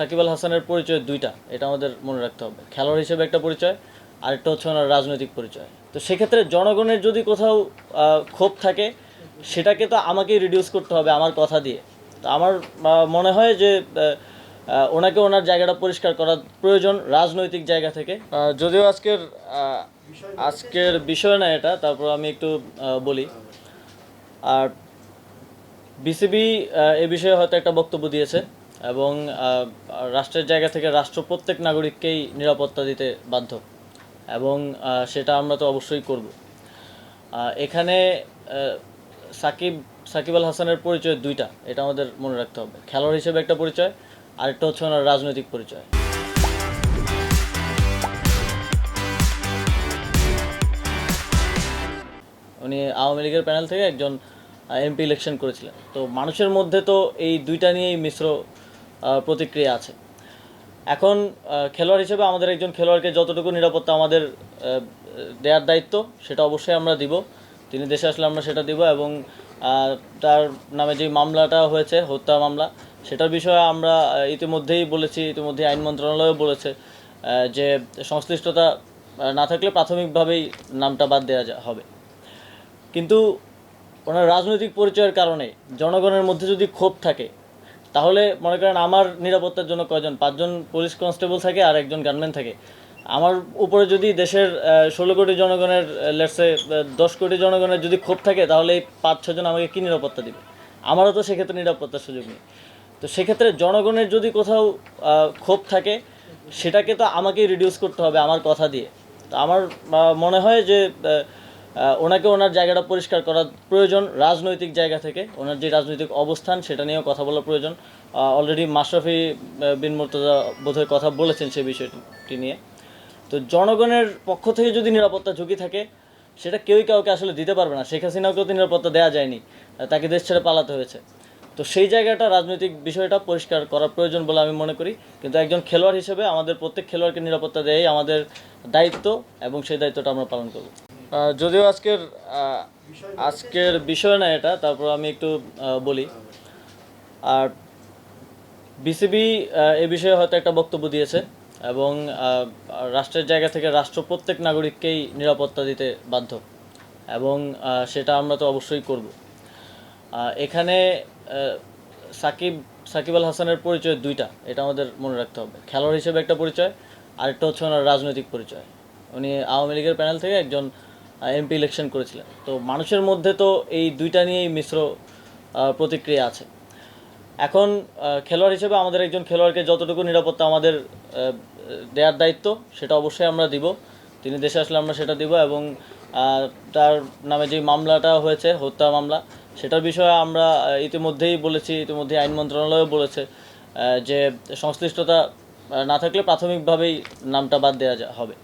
সাকিব আল হাসানের পরিচয় দুইটা, এটা আমাদের মনে রাখতে হবে। খেলোয়াড় হিসেবে একটা পরিচয়, আরেকটা হচ্ছে ওনার রাজনৈতিক পরিচয়। তো সেক্ষেত্রে জনগণের যদি কোথাও ক্ষোভ থাকে, সেটাকে তো আমাকেই রিডিউস করতে হবে আমার কথা দিয়ে। তো আমার মনে হয় যে ওনাকে ওনার জায়গাটা পরিষ্কার করা প্রয়োজন রাজনৈতিক জায়গা থেকে। যদিও আজকের বিষয় না এটা, তারপর আমি একটু বলি। আর বিসিবি এ বিষয়ে হয়তো একটা বক্তব্য দিয়েছে এবং রাষ্ট্রের জায়গা থেকে রাষ্ট্র প্রত্যেক নাগরিককেই নিরাপত্তা দিতে বাধ্য, এবং সেটা আমরা তো অবশ্যই করব। এখানে সাকিব আল হাসানের পরিচয় দুইটা, এটা আমাদের মনে রাখতে হবে। খেলোয়াড় হিসেবে একটা পরিচয়, আরেকটা হচ্ছে ওনার রাজনৈতিক পরিচয়। উনি আওয়ামী লীগের প্যানেল থেকে একজন এমপি ইলেকশন করেছিলেন। তো মানুষের মধ্যে তো এই দুইটা নিয়েই মিশ্র প্রতিক্রিয়া আছে। এখন খেলোয়াড় হিসেবে আমাদের একজন খেলোয়াড়কে যতটুকু নিরাপত্তা আমাদের দেওয়ার দায়িত্ব, সেটা অবশ্যই আমরা দিব। তিনি দেশে আসলে আমরা সেটা দিব, এবং তার নামে যে মামলাটা হয়েছে, হত্যা মামলা, সেটার বিষয়ে আমরা ইতিমধ্যেই বলেছি, ইতিমধ্যেই আইন মন্ত্রণালয়ও বলেছে যে সংশ্লিষ্টতা না থাকলে প্রাথমিকভাবেই নামটা বাদ দেওয়া হবে। কিন্তু ওনার রাজনৈতিক পরিচয়ের কারণে জনগণের মধ্যে যদি ক্ষোভ থাকে, তাহলে মনে করেন আমার নিরাপত্তার জন্য কয়জন, 5জন পুলিশ কনস্টেবল থাকে আর একজন গানম্যান থাকে। আমার উপরে যদি দেশের 16 কোটি জনগণের, লেটসে 10 কোটি জনগণের যদি ক্ষোভ থাকে, তাহলে এই 5-6 জন আমাকে কী নিরাপত্তা দিবে? আমারও তো সেক্ষেত্রে নিরাপত্তার সুযোগ নেই। তো সেক্ষেত্রে জনগণের যদি কোথাও ক্ষোভ থাকে, সেটাকে তো আমাকেই রিডিউস করতে হবে আমার কথা দিয়ে। তো আমার মনে হয় যে ওনাকে ওনার জায়গাটা পরিষ্কার করা প্রয়োজন রাজনৈতিক জায়গা থেকে। ওনার যে রাজনৈতিক অবস্থান, সেটা নিয়েও কথা বলা প্রয়োজন। অলরেডি মাশরাফি বিন মুর্তজা বোধহয় কথা বলেছেন সেই বিষয়টি নিয়ে। তো জনগণের পক্ষ থেকে যদি নিরাপত্তা ঝুঁকি থাকে, সেটা কেউই কাউকে আসলে দিতে পারবে না। শেখ হাসিনাকেও তো নিরাপত্তা দেওয়া যায়নি, তাকে দেশ ছেড়ে পালাতে হয়েছে। তো সেই জায়গাটা, রাজনৈতিক বিষয়টা পরিষ্কার করা প্রয়োজন বলে আমি মনে করি। কিন্তু একজন খেলোয়াড় হিসেবে আমাদের প্রত্যেক খেলোয়াড়কে নিরাপত্তা দেওয়াই আমাদের দায়িত্ব, এবং সেই দায়িত্বটা আমরা পালন করব। যদিও আজকের বিষয় না এটা, তারপর আমি একটু বলি। আর বিসিবি এ বিষয়ে হয়তো একটা বক্তব্য দিয়েছে এবং রাষ্ট্রের জায়গা থেকে রাষ্ট্র প্রত্যেক নাগরিককেই নিরাপত্তা দিতে বাধ্য, এবং সেটা আমরা তো অবশ্যই করব। এখানে সাকিব আল হাসানের পরিচয় দুইটা, এটা আমাদের মনে রাখতে হবে। খেলোয়াড় হিসেবে একটা পরিচয়, আরেকটা হচ্ছে ওনার রাজনৈতিক পরিচয়। উনি আওয়ামী লীগের প্যানেল থেকে একজন এমপি ইলেকশন করেছিলেন। তো মানুষের মধ্যে তো এই দুইটা নিয়েই মিশ্র প্রতিক্রিয়া আছে। এখন খেলোয়াড় হিসেবে আমাদের একজন খেলোয়াড়কে যতটুকু নিরাপত্তা আমাদের দেওয়ার দায়িত্ব, সেটা অবশ্যই আমরা দিব। তিনি দেশে আসলে আমরা সেটা দিব, এবং তার নামে যে মামলাটা হয়েছে, হত্যা মামলা, সেটার বিষয়ে আমরা ইতিমধ্যেই বলেছি, ইতিমধ্যেই আইন মন্ত্রণালয়ও বলেছে যে সংশ্লিষ্টতা না থাকলে প্রাথমিকভাবেই নামটা বাদ দেওয়া হবে।